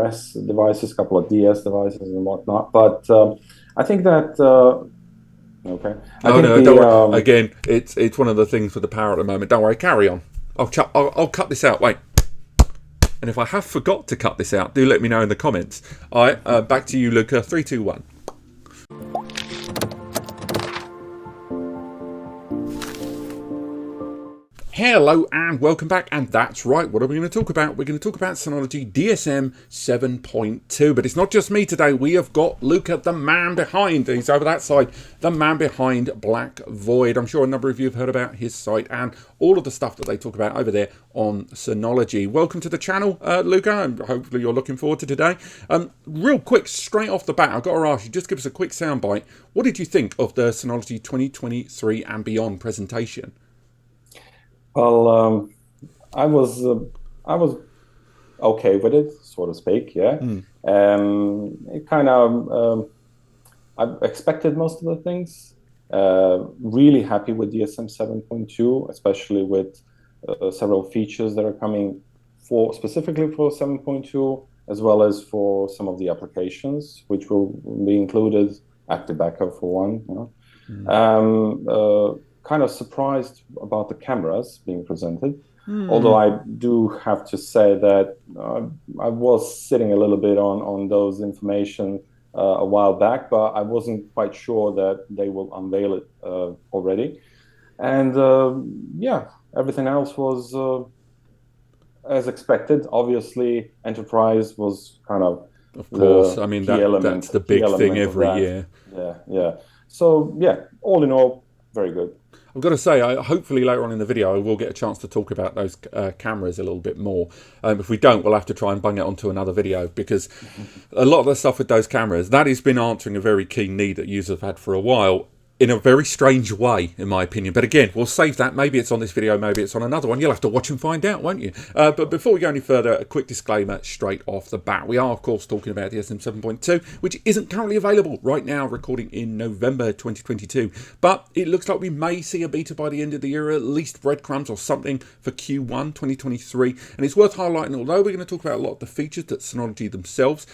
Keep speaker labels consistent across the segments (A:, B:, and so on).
A: RS devices, a couple of DS devices and whatnot. But I think that okay. I
B: Oh
A: think
B: no, don't
A: the
B: worry. Again, it's one of the things with the power at the moment. Don't worry, carry on. I'll cut this out. Wait. And if I have forgot to cut this out, do let me know in the comments. All right, back to you, Luka. 3, 2, 1. Hello and welcome back, and that's right, what are we going to talk about? We're going to talk about Synology DSM 7.2, but it's not just me today. We have got Luka, the man behind, he's over that side, the man behind Blackvoid. I'm sure a number of you have heard about his site and all of the stuff that they talk about over there on Synology. Welcome to the channel, Luka, and hopefully you're looking forward to today. Real quick, straight off the bat, I've got to ask you, just give us a quick soundbite. What did you think of the Synology 2023 and beyond presentation?
A: well, I was okay with it, so to speak. Yeah. It kind of I expected most of the things. Really happy with DSM 7.2, especially with several features that are coming specifically for 7.2, as well as for some of the applications which will be included. Active Backup for one. You know. Kind of surprised about the cameras being presented. Although I do have to say that I was sitting a little bit on those information a while back, but I wasn't quite sure that they will unveil it already. And yeah, everything else was as expected. Obviously, enterprise was kind of
B: course,
A: the
B: I mean
A: key element.
B: that's the big thing every year.
A: Yeah, yeah. So yeah, all in all, very good.
B: I've got to say, hopefully later on in the video I will get a chance to talk about those cameras a little bit more. If we don't, we'll have to try and bung it onto another video, because a lot of the stuff with those cameras, that has been answering a very keen need that users have had for a while, in a very strange way, in my opinion. But again, we'll save that. Maybe it's on this video, maybe it's on another one. You'll have to watch and find out, won't you? But before we go any further, a quick disclaimer straight off the bat. We are, of course, talking about DSM 7.2, which isn't currently available right now, recording in November 2022. But it looks like we may see a beta by the end of the year, at least breadcrumbs or something for Q1 2023. And it's worth highlighting, although we're going to talk about a lot of the features that Synology themselves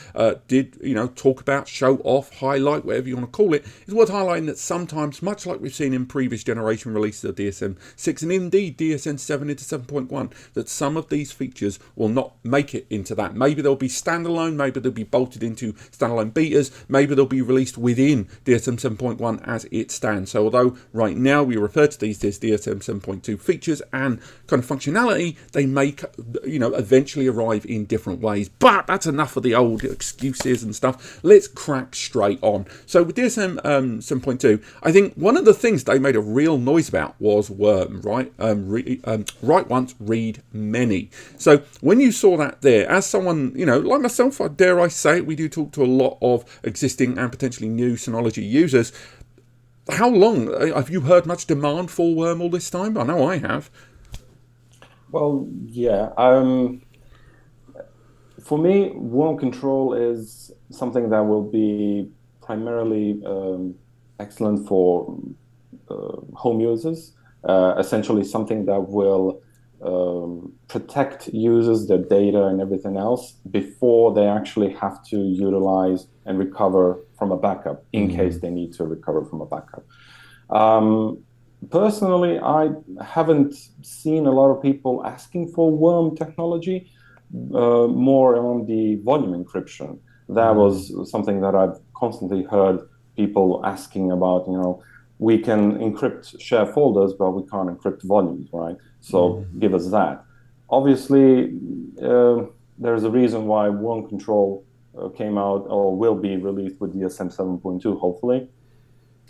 B: did, talk about, show off, highlight, whatever you want to call it, it's worth highlighting that sometimes, much like we've seen in previous generation releases of DSM 6 and indeed DSM 7 into 7.1, that some of these features will not make it into that. Maybe they'll be standalone, maybe they'll be bolted into standalone betas, maybe they'll be released within DSM 7.1 as it stands. So although right now we refer to these as DSM 7.2 features and kind of functionality, they may eventually arrive in different ways. But that's enough of the old excuses and stuff. Let's crack straight on. So with DSM 7.2, I think one of the things they made a real noise about was worm, right? Write once, read many. So when you saw that there, as someone, like myself, dare I say it, we do talk to a lot of existing and potentially new Synology users. How long have you heard much demand for worm all this time? I know I have.
A: Well, yeah. For me, worm control is something that will be primarily excellent for home users. Essentially something that will protect users, their data and everything else before they actually have to utilize and recover from a backup, in case they need to recover from a backup. Personally, I haven't seen a lot of people asking for worm technology, more on the volume encryption. That was something that I've constantly heard people asking about. We can encrypt share folders, but we can't encrypt volumes, right? So give us that. Obviously, there's a reason why worm control came out or will be released with DSM 7.2, hopefully,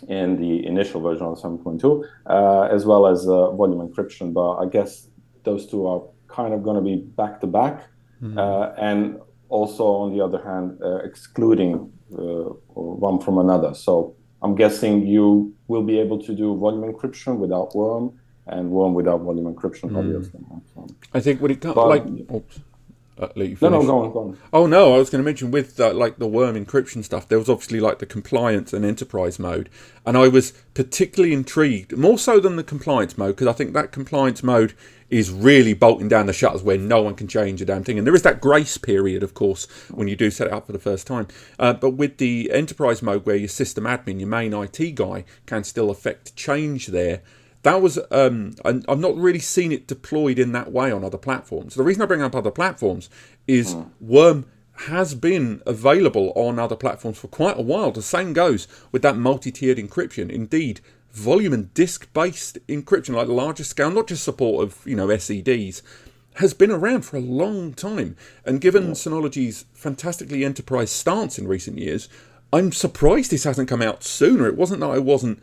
A: in the initial version of 7.2, as well as volume encryption. But I guess those two are kind of going to be back to back, and also on the other hand, excluding one from another. So I'm guessing you will be able to do volume encryption without worm, and worm without volume encryption, obviously. So,
B: I think when it comes, Let you
A: No,
B: finish.
A: go on, go on.
B: Oh no, I was going to mention with like the worm encryption stuff, there was obviously like the compliance and enterprise mode, and I was particularly intrigued, more so than the compliance mode, because I think that compliance mode is really bolting down the shutters where no one can change a damn thing, and there is that grace period, of course, when you do set it up for the first time. But with the enterprise mode, where your system admin, your main IT guy, can still affect change there. That was, I've not really seen it deployed in that way on other platforms. The reason I bring up other platforms is Worm has been available on other platforms for quite a while. The same goes with that multi-tiered encryption. Indeed, volume and disk-based encryption, like larger scale, not just support of SEDs, has been around for a long time. And given Synology's fantastically enterprise stance in recent years, I'm surprised this hasn't come out sooner. It wasn't that I wasn't,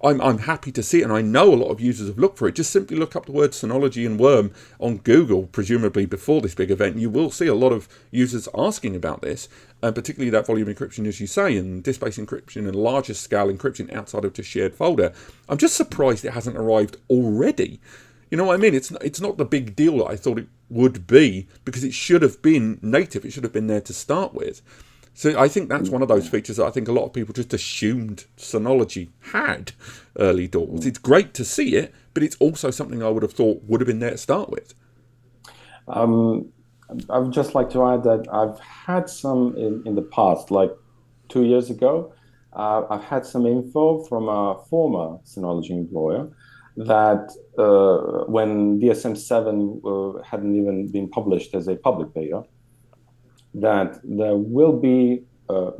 B: I'm happy to see it, and I know a lot of users have looked for it. Just simply look up the word Synology and Worm on Google, presumably before this big event. You will see a lot of users asking about this, particularly that volume encryption, as you say, and disk-based encryption and larger scale encryption outside of just shared folder. I'm just surprised it hasn't arrived already. You know what I mean? It's not the big deal that I thought it would be, because it should have been native. It should have been there to start with. So I think that's one of those features that I think a lot of people just assumed Synology had early doors. It's great to see it, but it's also something I would have thought would have been there to start with.
A: I would just like to add that I've had some in the past, like 2 years ago. I've had some info from a former Synology employer that when DSM-7 hadn't even been published as a public beta, that there will be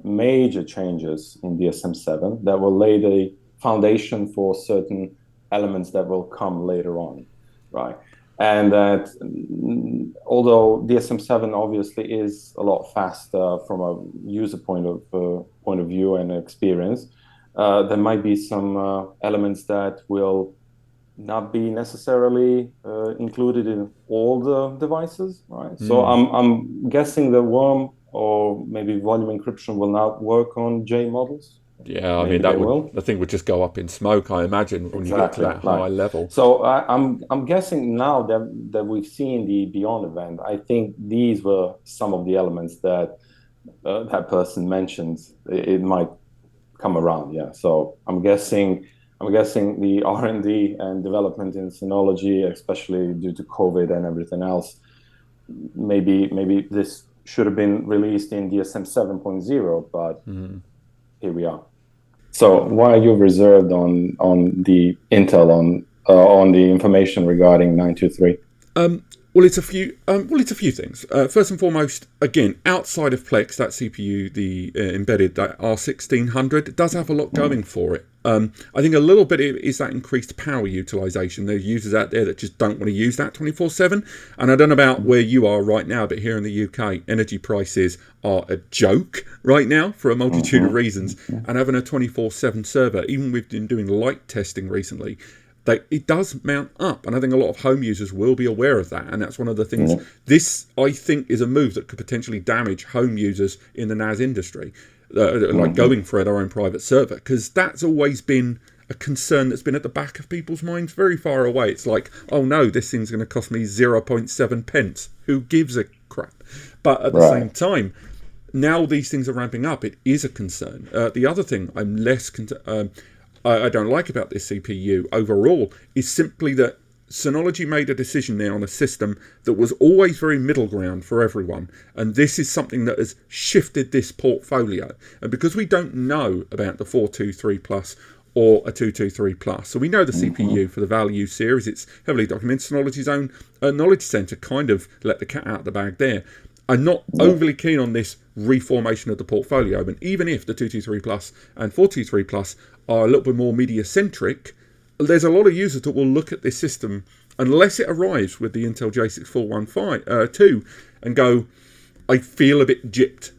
A: major changes in DSM-7 that will lay the foundation for certain elements that will come later on, right? And that although DSM-7 obviously is a lot faster from a user point of view and experience, there might be some elements that will not be necessarily included in all the devices, right? So I'm guessing the worm or maybe volume encryption will not work on J models.
B: Yeah, I mean
A: Maybe they
B: the thing would just go up in smoke, I imagine, when you get to that high level.
A: So I'm guessing now that we've seen the Beyond event, I think these were some of the elements that that person mentioned. It might come around, yeah. So I'm guessing the R&D and development in Synology, especially due to COVID and everything else, maybe this should have been released in DSM 7.0, but here we are. So why are you reserved on the intel on the information regarding 923?
B: Well, it's a few things. First and foremost, again, outside of Plex, that CPU, the embedded, that R1600, it does have a lot going for it. I think a little bit is that increased power utilization. There are users out there that just don't want to use that 24/7. And I don't know about where you are right now, but here in the UK, energy prices are a joke right now for a multitude of reasons. And having a 24/7 server, even we've been doing light testing recently, it does mount up, and I think a lot of home users will be aware of that, and that's one of the things. This, I think, is a move that could potentially damage home users in the NAS industry, like going for their own private server, because that's always been a concern that's been at the back of people's minds very far away. It's like, oh no, this thing's going to cost me 0.7 pence. Who gives a crap? But at the same time, now these things are ramping up. It is a concern. The other thing I'm less I don't like about this CPU overall is simply that Synology made a decision there on a system that was always very middle ground for everyone, and this is something that has shifted this portfolio. And because we don't know about the 423 Plus or a 223 Plus, so we know the CPU for the Value series, it's heavily documented. Synology's own knowledge center kind of let the cat out of the bag there. I'm not overly keen on this reformation of the portfolio, and even if the 223 Plus and 423 Plus are a little bit more media-centric, there's a lot of users that will look at this system, unless it arrives with the Intel J6415 and go, I feel a bit gypped,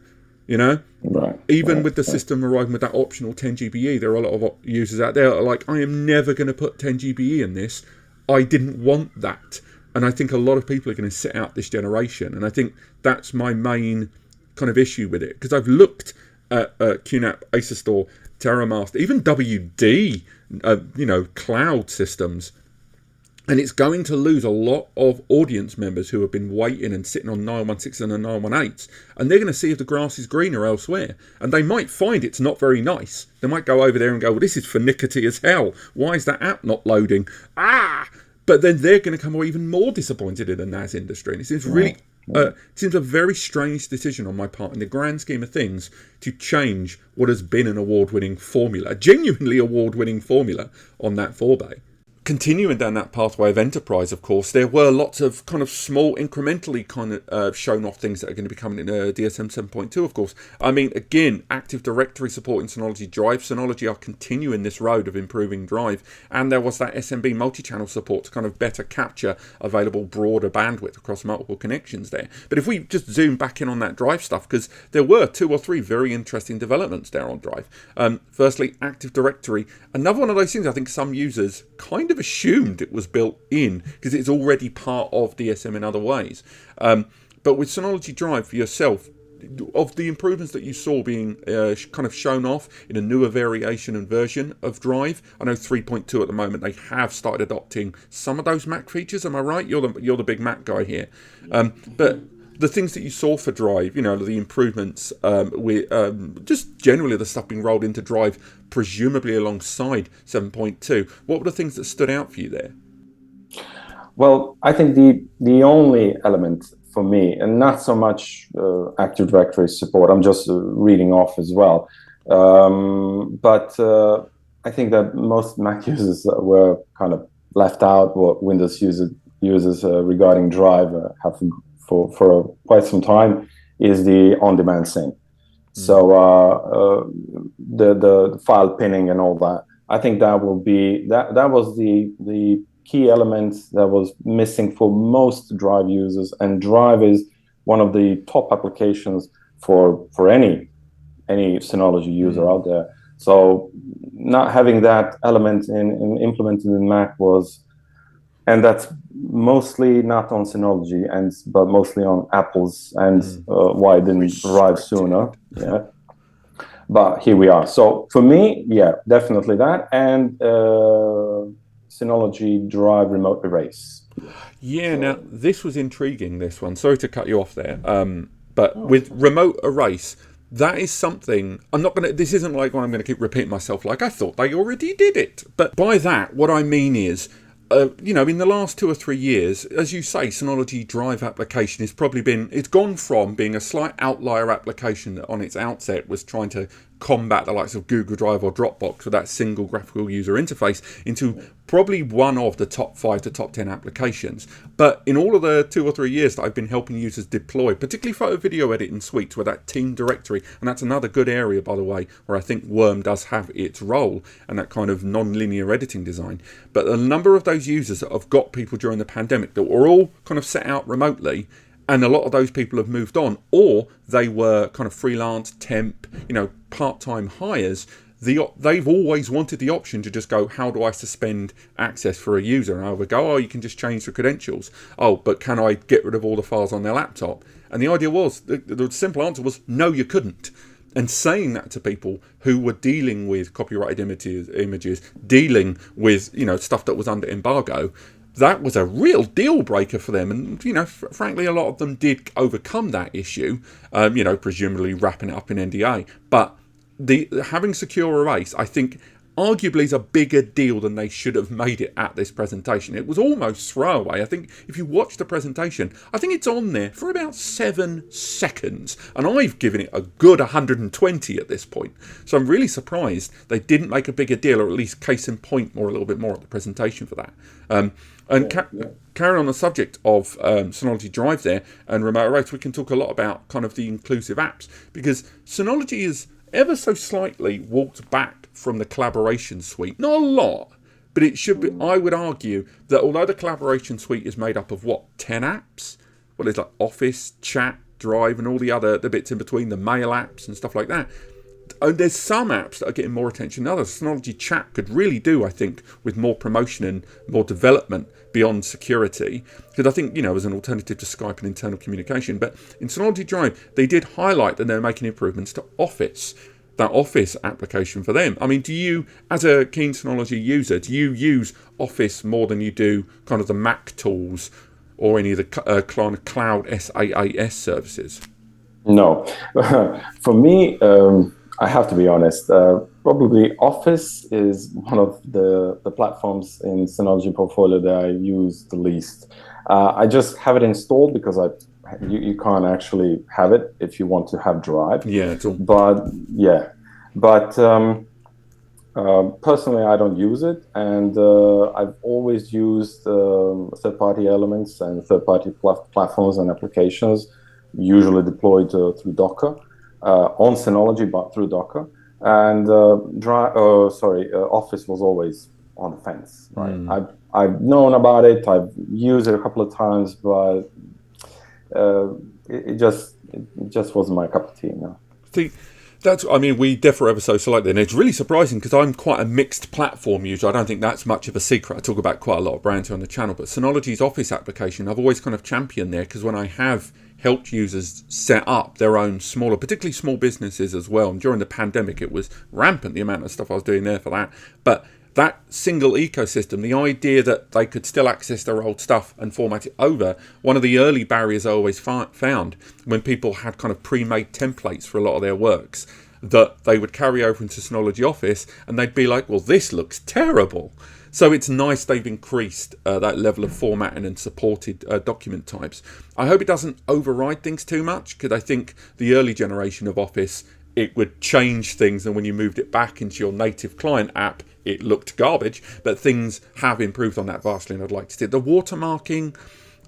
B: Even with the system arriving with that optional 10 GBE, there are a lot of users out there that are like, I am never going to put 10 GBE in this. I didn't want that. And I think a lot of people are going to sit out this generation. And I think that's my main kind of issue with it. Because I've looked at QNAP, Acer Store, TerraMaster, even WD, cloud systems. And it's going to lose a lot of audience members who have been waiting and sitting on 916 and 918s. And they're going to see if the grass is greener elsewhere. And they might find it's not very nice. They might go over there and go, well, this is finicky as hell. Why is that app not loading? But then they're going to come away even more disappointed in the NAS industry. And it seems really, it seems a very strange decision on my part in the grand scheme of things to change what has been an award-winning formula, a genuinely award-winning formula on that 4-bay. Continuing down that pathway of enterprise, of course, there were lots of kind of small, incrementally kind of shown off things that are going to be coming in DSM 7.2, of course. I mean, again, Active Directory support in Synology Drive. Synology are continuing this road of improving Drive. And there was that SMB multi-channel support to kind of better capture available broader bandwidth across multiple connections there. But if we just zoom back in on that Drive stuff, because there were 2 or 3 very interesting developments there on Drive. Firstly, Active Directory. Another one of those things I think some users kind of assumed it was built in because it's already part of DSM in other ways. But with Synology Drive for yourself, of the improvements that you saw being kind of shown off in a newer variation and version of Drive, I know 3.2 at the moment, they have started adopting some of those Mac features. Am I right? You're the big Mac guy here. But the things that you saw for Drive, the improvements with just generally the stuff being rolled into Drive, presumably alongside 7.2. What were the things that stood out for you there?
A: Well, I think the only element for me, and not so much Active Directory support, I'm just reading off as well. But I think that most Mac users were kind of left out. What Windows users regarding Drive have for quite some time is the on-demand sync. So the file pinning and all that. I think that will be that was the key element that was missing for most Drive users, and Drive is one of the top applications for any Synology user out there. So not having that element implemented in Mac was, and that's mostly not on Synology, but mostly on Apple's, and why it didn't arrive sooner. Yeah, but here we are. So for me, yeah, definitely that, and Synology Drive Remote Erase.
B: Yeah, now this was intriguing, this one. Sorry to cut you off there. But with Remote Erase, that is something this isn't like one I'm going to keep repeating myself like I thought they already did it. But by that, what I mean is, in the last 2 or 3 years, as you say, Synology Drive application it's gone from being a slight outlier application that on its outset was trying to combat the likes of Google Drive or Dropbox with that single graphical user interface into probably one of the top 5 to top 10 applications. But in all of the 2 or 3 years that I've been helping users deploy, particularly photo video editing suites with that team directory, and that's another good area, by the way, where I think Worm does have its role and that kind of non-linear editing design. But a number of those users that have got people during the pandemic that were all kind of set out remotely, and a lot of those people have moved on, or they were kind of freelance, temp, part-time hires. They've always wanted the option to just go, how do I suspend access for a user? And I would go, you can just change the credentials. Oh, but can I get rid of all the files on their laptop? And the idea was, the simple answer was, no, you couldn't. And saying that to people who were dealing with copyrighted images, dealing with stuff that was under embargo, that was a real deal breaker for them. And, frankly, a lot of them did overcome that issue, presumably wrapping it up in NDA. But having secure erase, I think, arguably is a bigger deal than they should have made it at this presentation. It was almost throwaway. I think if you watch the presentation, I think it's on there for about 7 seconds. And I've given it a good 120 at this point. So I'm really surprised they didn't make a bigger deal, or at least case in point a little bit more at the presentation for that. Carrying on the subject of Synology Drive there and Remote Erase, we can talk a lot about kind of the inclusive apps, because Synology has ever so slightly walked back from the collaboration suite. Not a lot, but it should be. I would argue that although the collaboration suite is made up of 10 apps, there's like Office, Chat, Drive, and all the bits in between, the mail apps and stuff like that. There's some apps that are getting more attention than others. Synology Chat could really do, I think, with more promotion and more development beyond security. Because I think, as an alternative to Skype and internal communication. But in Synology Drive, they did highlight that they're making improvements to Office. that Office application for them. I mean, do you, as a keen Synology user, do you use Office more than you do kind of the Mac tools or any of the kind of cloud SaaS services?
A: No, for me, I have to be honest. Probably Office is one of the platforms in Synology portfolio that I use the least. I just have it installed because you can't actually have it if you want to have Drive.
B: Yeah, it's all.
A: But yeah, but personally, I don't use it, and I've always used third-party elements and third-party platforms and applications, usually deployed through Docker on Synology, but through Docker. And Office was always on the fence, right? I've known about it, I've used it a couple of times, but it just wasn't my cup of tea. No.
B: See, I mean, we differ ever so slightly, and it's really surprising because I'm quite a mixed platform user. I don't think that's much of a secret. I talk about quite a lot of brands here on the channel, but Synology's Office application, I've always kind of championed there, because when I have helped users set up their own smaller, particularly small businesses as well, and during the pandemic, it was rampant, the amount of stuff I was doing there for that. But that single ecosystem, the idea that they could still access their old stuff and format it over, one of the early barriers I always found when people had kind of pre-made templates for a lot of their works, that they would carry over into Synology Office and they'd be like, well, this looks terrible. So it's nice they've increased that level of formatting and supported document types. I hope it doesn't override things too much, because I think the early generation of Office, it would change things, and when you moved it back into your native client app, it looked garbage. But things have improved on that vastly, and I'd like to see it. The watermarking,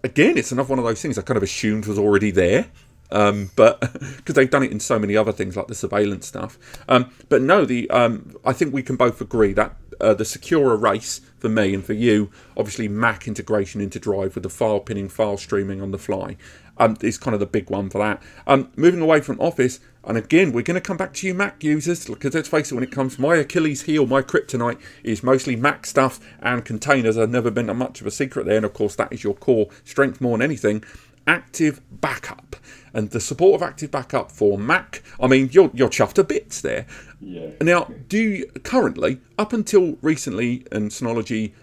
B: again, it's another one of those things I kind of assumed was already there, but because they've done it in so many other things like the surveillance stuff. But no, I think we can both agree that the secure erase for me and for you, obviously Mac integration into Drive with the file pinning, file streaming on the fly, is kind of the big one for that. Moving away from Office, and again, we're going to come back to you Mac users, because let's face it, when it comes to my Achilles heel, my kryptonite is mostly Mac stuff and containers. I've never been much of a secret there, and of course that is your core strength more than anything. Active Backup, and the support of Active Backup for Mac. I mean, you're chuffed to bits there.
A: Yeah.
B: Now, do you currently, up until recently, and Synology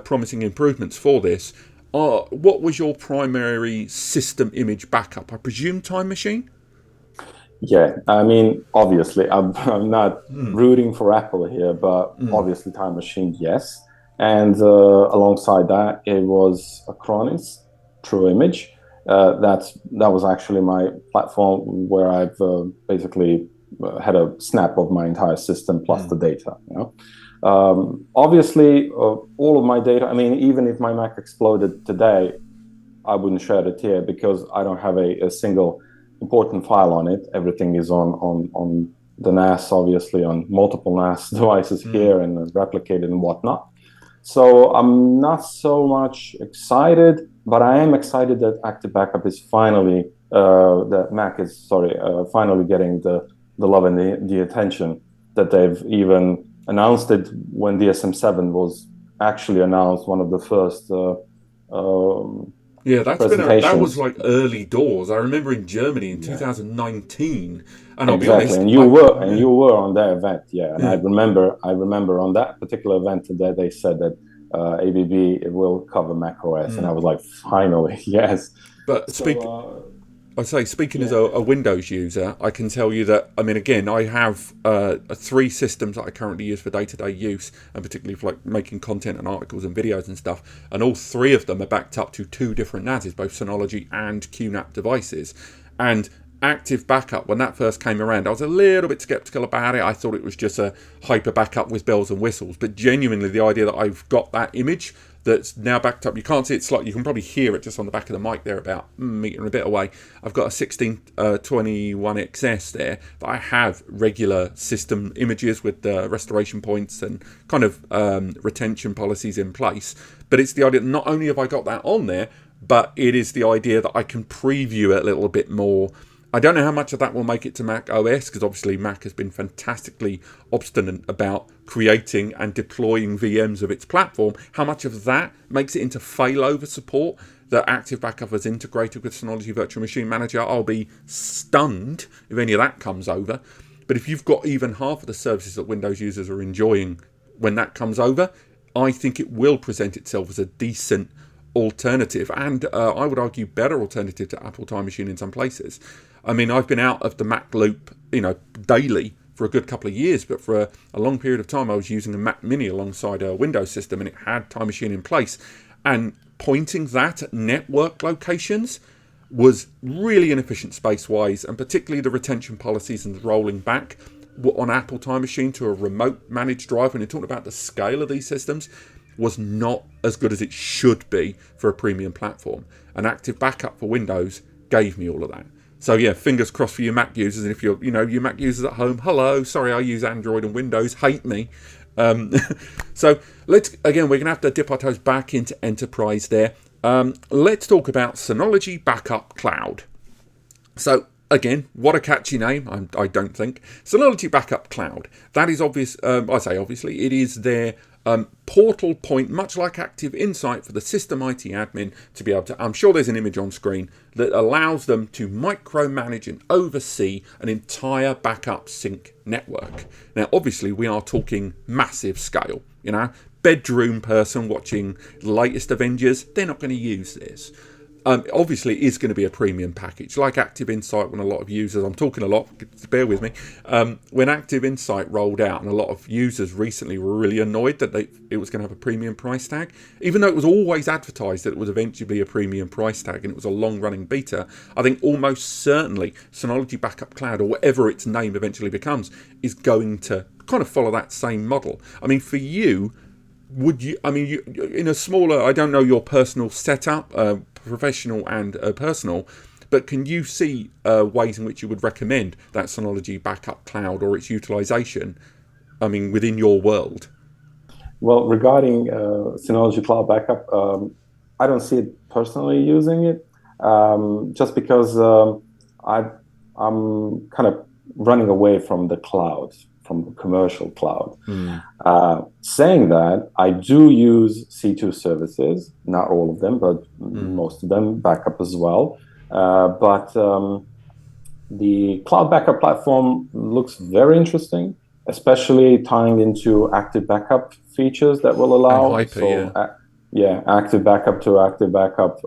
B: promising improvements for this, what was your primary system image backup? I presume Time Machine?
A: Yeah, I mean, obviously, I'm not rooting for Apple here, but obviously, Time Machine, yes. And alongside that, it was Acronis, True Image. That was actually my platform where I've basically had a snap of my entire system plus the data. Obviously, all of my data. I mean, even if my Mac exploded today, I wouldn't share it here because I don't have a single important file on it. Everything is on the NAS, obviously, on multiple NAS devices here and replicated and whatnot. So I'm not so much excited, but I am excited that Active Backup is finally, that Mac is, finally getting the love and the attention that they've even announced it when DSM-7 was actually announced, one of the first
B: yeah, that was like early doors. I remember in Germany in 2019, and I'll be honest,
A: and you were on that event, and I remember on that particular event that they said that ABB it will cover macOS, and I was like, finally, yes.
B: But speaking as a Windows user, I can tell you that, I mean, again, I have 3 systems that I currently use for day-to-day use, and particularly for like making content and articles and videos and stuff, and all 3 of them are backed up to 2 different NASs, both Synology and QNAP devices. And Active Backup, when that first came around, I was a little bit skeptical about it. I thought it was just a hyper backup with bells and whistles, but genuinely the idea that I've got that image that's now backed up, you can't see it slightly, you can probably hear it just on the back of the mic there, about a meter and a bit away. I've got a 1621XS there that I have regular system images with the restoration points and kind of retention policies in place. But it's the idea that not only have I got that on there, but it is the idea that I can preview it a little bit more. I don't know how much of that will make it to Mac OS, because obviously Mac has been fantastically obstinate about creating and deploying VMs of its platform. How much of that makes it into failover support that Active Backup has integrated with Synology Virtual Machine Manager, I'll be stunned if any of that comes over. But if you've got even half of the services that Windows users are enjoying when that comes over, I think it will present itself as a decent alternative, and I would argue better alternative to Apple Time Machine in some places. I mean, I've been out of the Mac loop, daily for a good couple of years, but for a long period of time I was using a Mac Mini alongside a Windows system, and it had Time Machine in place, and pointing that at network locations was really inefficient space-wise, and particularly the retention policies and rolling back on Apple Time Machine to a remote managed drive, when you're talking about the scale of these systems, was not as good as it should be for a premium platform. And Active Backup for Windows gave me all of that. So yeah, fingers crossed for your Mac users. And if you're, you Mac users at home, hello, sorry, I use Android and Windows, hate me. So we're going to have to dip our toes back into enterprise there. Let's talk about Synology Backup Cloud. So again, what a catchy name, I don't think. Synology Backup Cloud. That is obvious. I say obviously, it is their portal point, much like Active Insight for the system IT admin, to be able to, I'm sure there's an image on screen, that allows them to micromanage and oversee an entire backup sync network. Now, obviously, we are talking massive scale. Bedroom person watching the latest Avengers, they're not going to use this. Obviously, it is going to be a premium package, like Active Insight. When a lot of users, I'm talking a lot, bear with me, when Active Insight rolled out, and a lot of users recently were really annoyed that it was going to have a premium price tag, even though it was always advertised that it would eventually be a premium price tag, and it was a long-running beta. I think almost certainly Synology Backup Cloud, or whatever its name eventually becomes, is going to kind of follow that same model. I mean, for you, would you, in a smaller, I don't know your personal setup, professional and personal, but can you see ways in which you would recommend that Synology Backup Cloud or its utilization, within your world?
A: Well, regarding Synology Cloud Backup, I don't see it personally using it, just because I'm kind of running away from the cloud, from the commercial cloud. Saying that, I do use C2 services, not all of them, but most of them, backup as well. But the cloud backup platform looks very interesting, especially tying into active backup features that will allow.
B: And Hyper,
A: active backup to active backup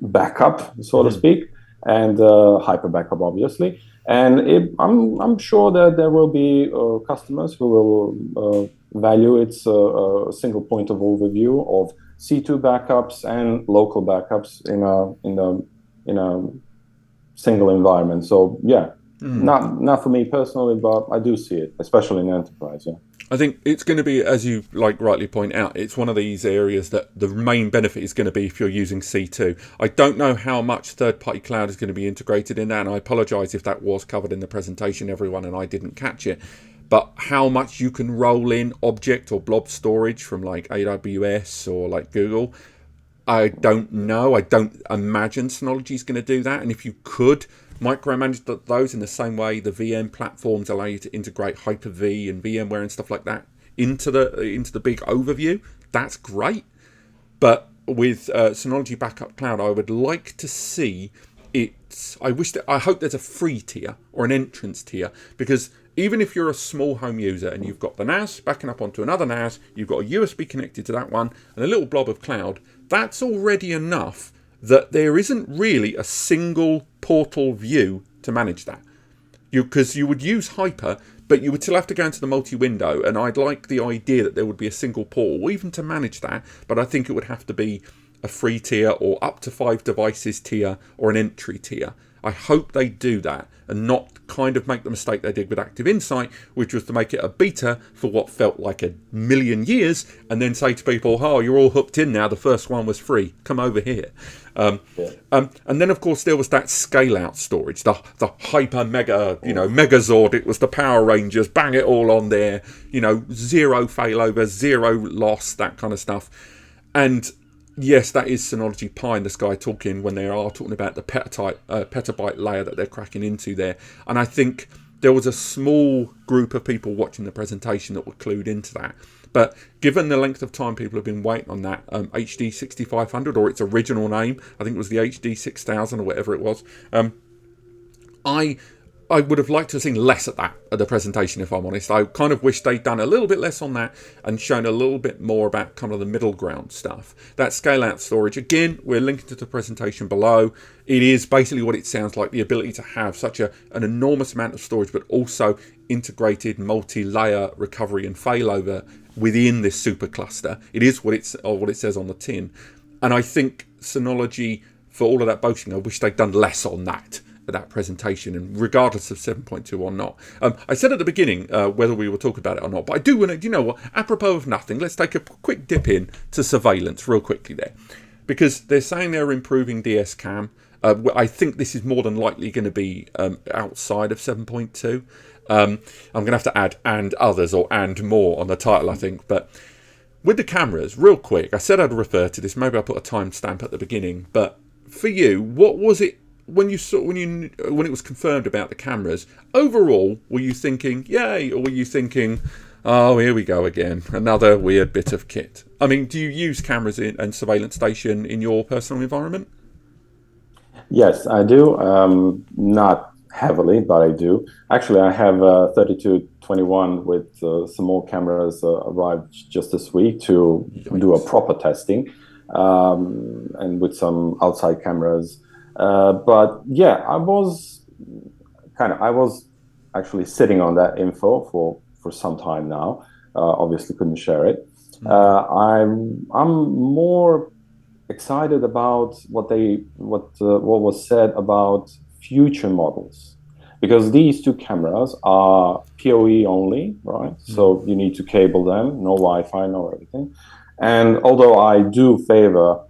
A: backup, so to speak, and hyper backup, obviously. And I'm sure that there will be customers who will value its single point of overview of C2 backups and local backups in a single environment. So yeah, not for me personally, but I do see it, especially in enterprise. Yeah.
B: I think it's going to be, as you rightly point out, it's one of these areas that the main benefit is going to be if you're using C2. I don't know how much third-party cloud is going to be integrated in that, and I apologise if that was covered in the presentation, everyone, and I didn't catch it. But how much you can roll in object or blob storage from like AWS or like Google, I don't know. I don't imagine Synology is going to do that. And if you could micromanage those in the same way the VM platforms allow you to integrate Hyper-V and VMware and stuff like that into the big overview, that's great. But with Synology Backup Cloud, I would like to see it. I hope there's a free tier or an entrance tier, because even if you're a small home user and you've got the NAS backing up onto another NAS, you've got a USB connected to that one and a little blob of cloud, that's already enough that there isn't really a single portal view to manage that. Because you would use Hyper, but you would still have to go into the multi-window, and I'd like the idea that there would be a single portal, even to manage that, but I think it would have to be a free tier or up to 5 devices tier or an entry tier. I hope they do that and not kind of make the mistake they did with Active Insight, which was to make it a beta for what felt like a million years and then say to people, oh, you're all hooked in now, the first one was free, come over here. And then, of course, there was that Scaleout storage, the hyper mega, Megazord. It was the Power Rangers, bang it all on there, zero failover, zero loss, that kind of stuff. And yes, that is Synology pie in the sky talking when they are talking about the petabyte layer that they're cracking into there. And I think there was a small group of people watching the presentation that were clued into that. But given the length of time people have been waiting on that HD 6500, or its original name, I think it was the HD 6000 or whatever it was, I I would have liked to have seen less of that at the presentation, if I'm honest. I kind of wish they'd done a little bit less on that and shown a little bit more about kind of the middle ground stuff. That scale out storage, again, we're linking to the presentation below. It is basically what it sounds like, the ability to have such an enormous amount of storage, but also integrated multi-layer recovery and failover within this supercluster. It is what it says on the tin. And I think Synology, for all of that boasting, I wish they'd done less on that at that presentation, and regardless of 7.2 or not. I said at the beginning whether we will talk about it or not, but I do want to, you know what, apropos of nothing, let's take a quick dip in to surveillance real quickly there. Because they're saying they're improving DS Cam. I think this is more than likely going to be outside of 7.2. I'm going to have to add "and others" or "and more" on the title, I think. But with the cameras, real quick, I said I'd refer to this. Maybe I'll put a timestamp at the beginning. But for you, what was it when it was confirmed about the cameras? Overall, were you thinking yay, or were you thinking, oh, here we go again, another weird bit of kit? I mean, do you use cameras and surveillance station in your personal environment?
A: Yes, I do. Not heavily, but I do. Actually, I have a 3221 with some more cameras arrived just this week to do a proper testing, and with some outside cameras. But yeah, I was actually sitting on that info for some time now. Obviously, couldn't share it. I'm more excited about what was said about future models, because these two cameras are PoE only, right? So you need to cable them, no Wi-Fi, no everything. And although I do favor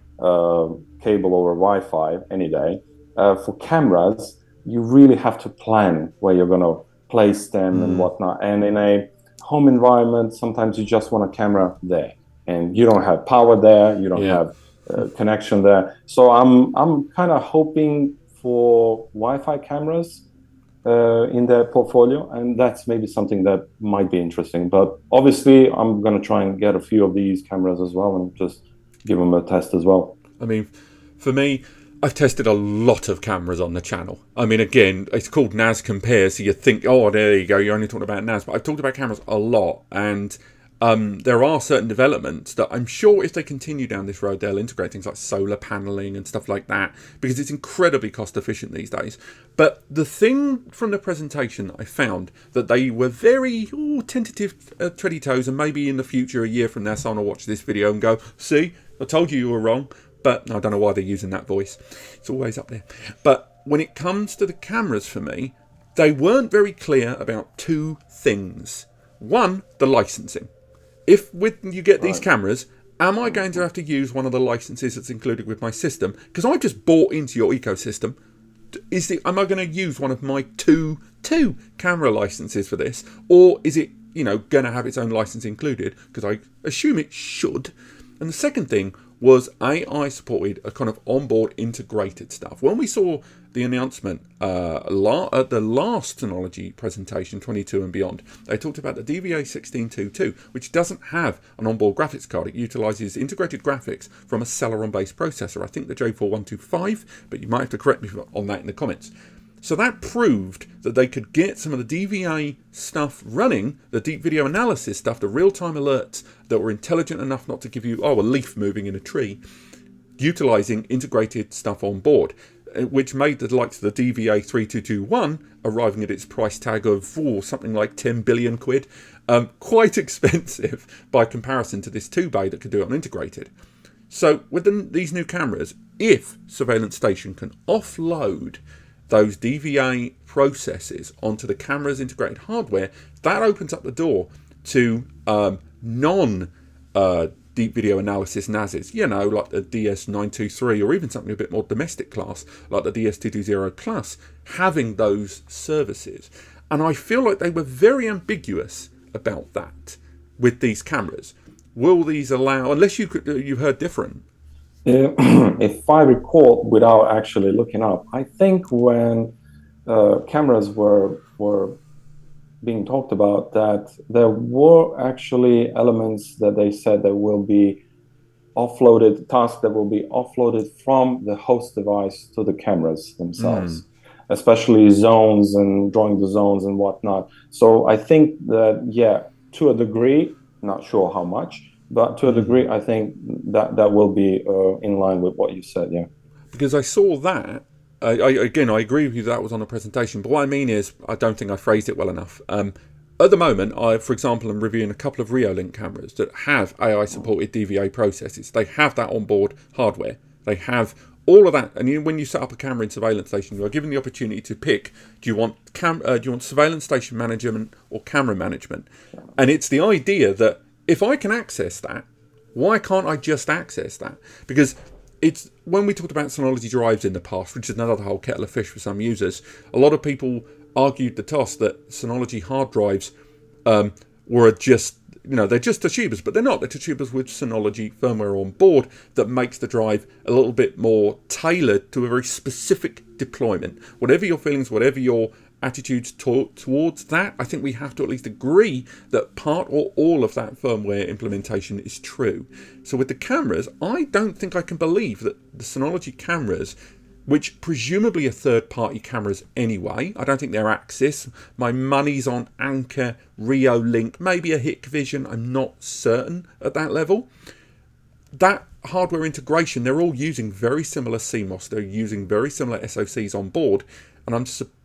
A: cable over Wi-Fi any day, for cameras you really have to plan where you're going to place them and whatnot. And in a home environment, sometimes you just want a camera there, and you don't have power there, you don't have connection there. So I'm kind of hoping for Wi-Fi cameras in their portfolio, and that's maybe something that might be interesting. But obviously, I'm going to try and get a few of these cameras as well and just give them a test as well.
B: I mean, for me, I've tested a lot of cameras on the channel. I mean, again, it's called NAS Compare, so you think, oh, there you go, you're only talking about NAS. But I've talked about cameras a lot, and there are certain developments that I'm sure if they continue down this road, they'll integrate things like solar paneling and stuff like that, because it's incredibly cost efficient these days. But the thing from the presentation that I found, that they were very tentative, tready toes, and maybe in the future, a year from now, someone will watch this video and go, see, I told you were wrong. But I don't know why they're using that voice. It's always up there. But when it comes to the cameras for me, they weren't very clear about two things. One, the licensing. If you get these cameras, am I going to have to use one of the licenses that's included with my system? Because I've just bought into your ecosystem. Am I going to use one of my two camera licenses for this? Or is it, going to have its own license included? Because I assume it should. And the second thing was AI supported a kind of onboard integrated stuff. When we saw the announcement at the last Synology presentation, 22 and beyond, they talked about the DVA1622, which doesn't have an onboard graphics card. It utilises integrated graphics from a Celeron-based processor. I think the J4125, but you might have to correct me on that in the comments. So that proved that they could get some of the DVA stuff running, the deep video analysis stuff, the real-time alerts that were intelligent enough not to give you, a leaf moving in a tree, utilising integrated stuff on board, which made the likes of the DVA 3221 arriving at its price tag of something like 10 billion quid, quite expensive by comparison to this 2-bay that could do it unintegrated. So with these new cameras, if Surveillance Station can offload those DVA processes onto the camera's integrated hardware, that opens up the door to non deep video analysis NASes, like the DS923, or even something a bit more domestic class, like the DS220 Plus, having those services. And I feel like they were very ambiguous about that with these cameras. Will these allow, unless you've heard different?
A: If I recall, without actually looking up, I think when cameras were being talked about, that there were actually elements that they said that will be offloaded, tasks that will be offloaded from the host device to the cameras themselves. especially zones and drawing the zones and whatnot. So I think that, yeah, to a degree, not sure how much, but to a degree, I think that will be in line with what you said. Yeah.
B: Because I saw that. Again, I agree with you that was on the presentation, but what I mean is, I don't think I phrased it well enough. At the moment, I, for example, am reviewing a couple of Reolink cameras that have AI-supported DVA processes. They have that onboard hardware. They have all of that. And when you set up a camera in surveillance station, you are given the opportunity to pick: do you want surveillance station management or camera management? And it's the idea that if I can access that, why can't I just access that? Because it's when we talked about Synology drives in the past, which is another whole kettle of fish for some users, a lot of people argued the toss that Synology hard drives were just, they're just Toshibas, but they're not. They're Toshibas with Synology firmware on board that makes the drive a little bit more tailored to a very specific deployment. Whatever your feelings, whatever your attitudes towards that, I think we have to at least agree that part or all of that firmware implementation is true. So with the cameras, I don't think I can believe that the Synology cameras, which presumably are third-party cameras anyway, I don't think they're Axis. My money's on Anker, Reolink, maybe a Hikvision, I'm not certain at that level. That hardware integration, they're all using very similar CMOS, they're using very similar SoCs on board, and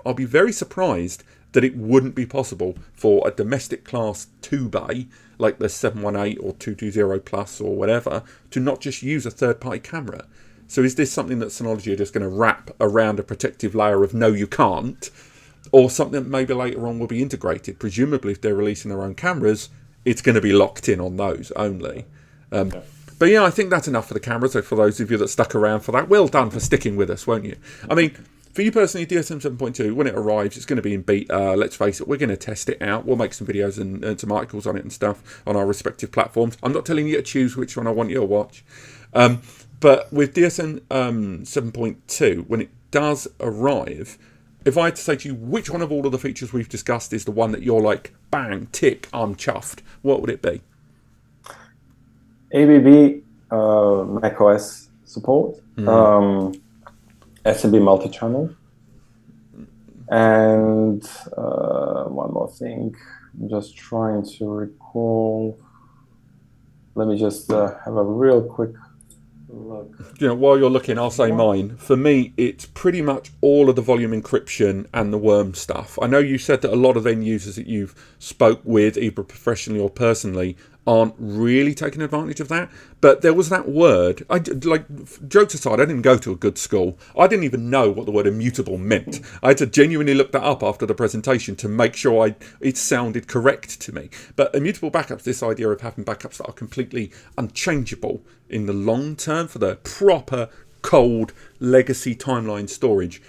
B: I'll be very surprised that it wouldn't be possible for a domestic class 2-bay, like the 718 or 220 Plus or whatever, to not just use a third-party camera. So is this something that Synology are just going to wrap around a protective layer of no, you can't, or something that maybe later on will be integrated? Presumably, if they're releasing their own cameras, it's going to be locked in on those only. But yeah, I think that's enough for the cameras. So for those of you that stuck around for that, well done for sticking with us, won't you? I mean, for you personally, DSM 7.2, when it arrives, it's going to be in beta. Let's face it, we're going to test it out. We'll make some videos and some articles on it and stuff on our respective platforms. I'm not telling you to choose which one I want you to watch. But with DSM 7.2, when it does arrive, if I had to say to you which one of all of the features we've discussed is the one that you're like, bang, tick, I'm chuffed, what would it be?
A: ABB, macOS support, SMB multi-channel, and one more thing. I'm just trying to recall. Let me just have a real quick look.
B: While you're looking, I'll say mine. For me, it's pretty much all of the volume encryption and the worm stuff. I know you said that a lot of end users that you've spoke with, either professionally or personally, aren't really taking advantage of that. But there was that word. Jokes aside, I didn't go to a good school. I didn't even know what the word immutable meant. I had to genuinely look that up after the presentation to make sure it sounded correct to me. But immutable backups, this idea of having backups that are completely unchangeable in the long term for the proper cold legacy timeline storage,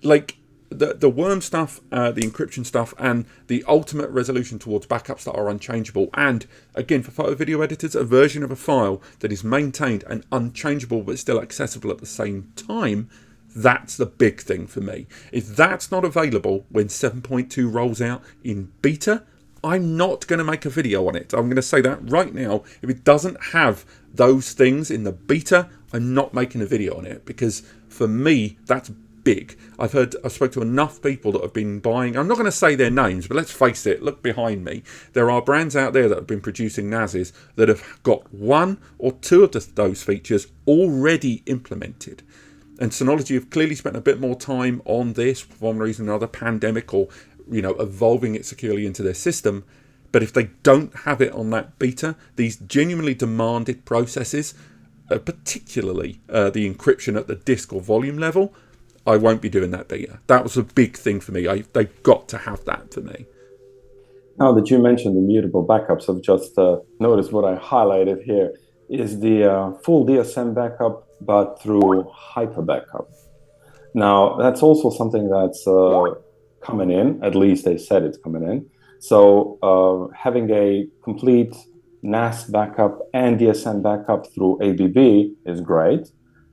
B: like the worm stuff, the encryption stuff, and the ultimate resolution towards backups that are unchangeable, and again for photo video editors, a version of a file that is maintained and unchangeable but still accessible at the same time. That's the big thing for me. If that's not available when 7.2 rolls out in beta, I'm not going to make a video on it. I'm going to say that right now. If it doesn't have those things in the beta, I'm not making a video on it, because for me, that's big. I've spoke to enough people that have been buying. I'm not going to say their names, but let's face it, look behind me. There are brands out there that have been producing NASs that have got one or two of those features already implemented. And Synology have clearly spent a bit more time on this for one reason or another, pandemic or evolving it securely into their system. But if they don't have it on that beta, these genuinely demanded processes, particularly the encryption at the disk or volume level, I won't be doing that beta. That was a big thing for me. They've got to have that for me.
A: Now that you mentioned immutable backups, I've just noticed what I highlighted here is the full DSM backup, but through hyper backup. Now, that's also something that's coming in. At least they said it's coming in. So having a complete NAS backup and DSM backup through ABB is great,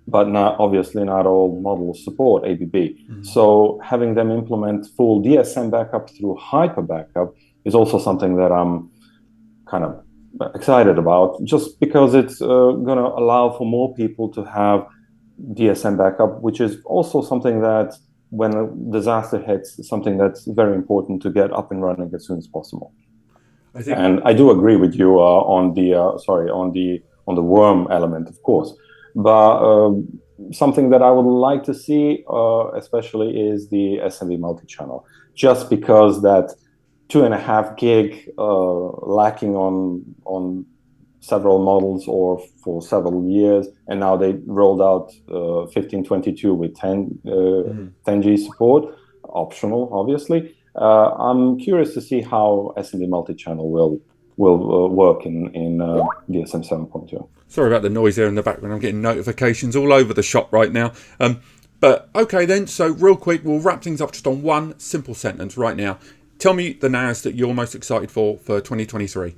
A: but obviously not all models support ABB. So having them implement full DSM backup through hyper backup is also something that I'm kind of excited about, just because it's going to allow for more people to have DSM backup, which is also something that when a disaster hits, something that's very important to get up and running as soon as possible.
B: I think,
A: And I do agree with you on the worm element, of course. But something that I would like to see, especially, is the SMB multi-channel. Just because that 2.5 gig lacking on several models or for several years, and now they rolled out 1522 with 10G support, optional, obviously. I'm curious to see how SMB multi-channel will work in DSM 7.2.
B: sorry about the noise there in the background. I'm getting notifications all over the shop right now. But okay then, so real quick, we'll wrap things up just on one simple sentence right now. Tell me the NAS that you're most excited for 2023.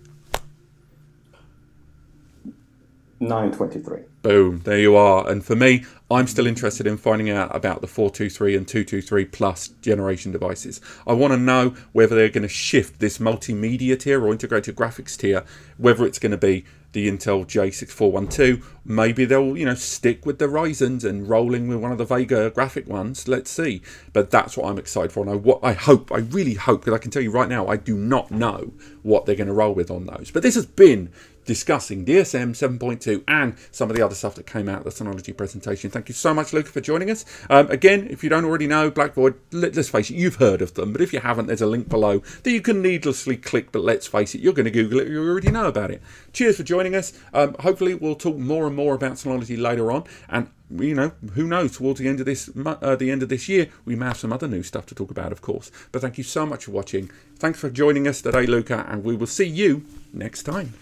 A: 923.
B: Boom, there you are. And for me, I'm still interested in finding out about the 423 and 223 plus generation devices. I want to know whether they're going to shift this multimedia tier or integrated graphics tier, whether it's going to be the Intel J6412. Maybe they'll, stick with the Ryzens and rolling with one of the Vega graphic ones. Let's see. But that's what I'm excited for. And I really hope, because I can tell you right now, I do not know what they're going to roll with on those. But this has been discussing DSM 7.2 and some of the other stuff that came out of the Synology presentation. Thank you so much, Luka, for joining us. Again, if you don't already know, Blackvoid, let's face it, you've heard of them. But if you haven't, there's a link below that you can needlessly click. But let's face it, you're going to Google it. You already know about it. Cheers for joining us. Hopefully, we'll talk more and more about Synology later on. And who knows? Towards the end of this year, we may have some other new stuff to talk about, of course. But thank you so much for watching. Thanks for joining us today, Luka, and we will see you next time.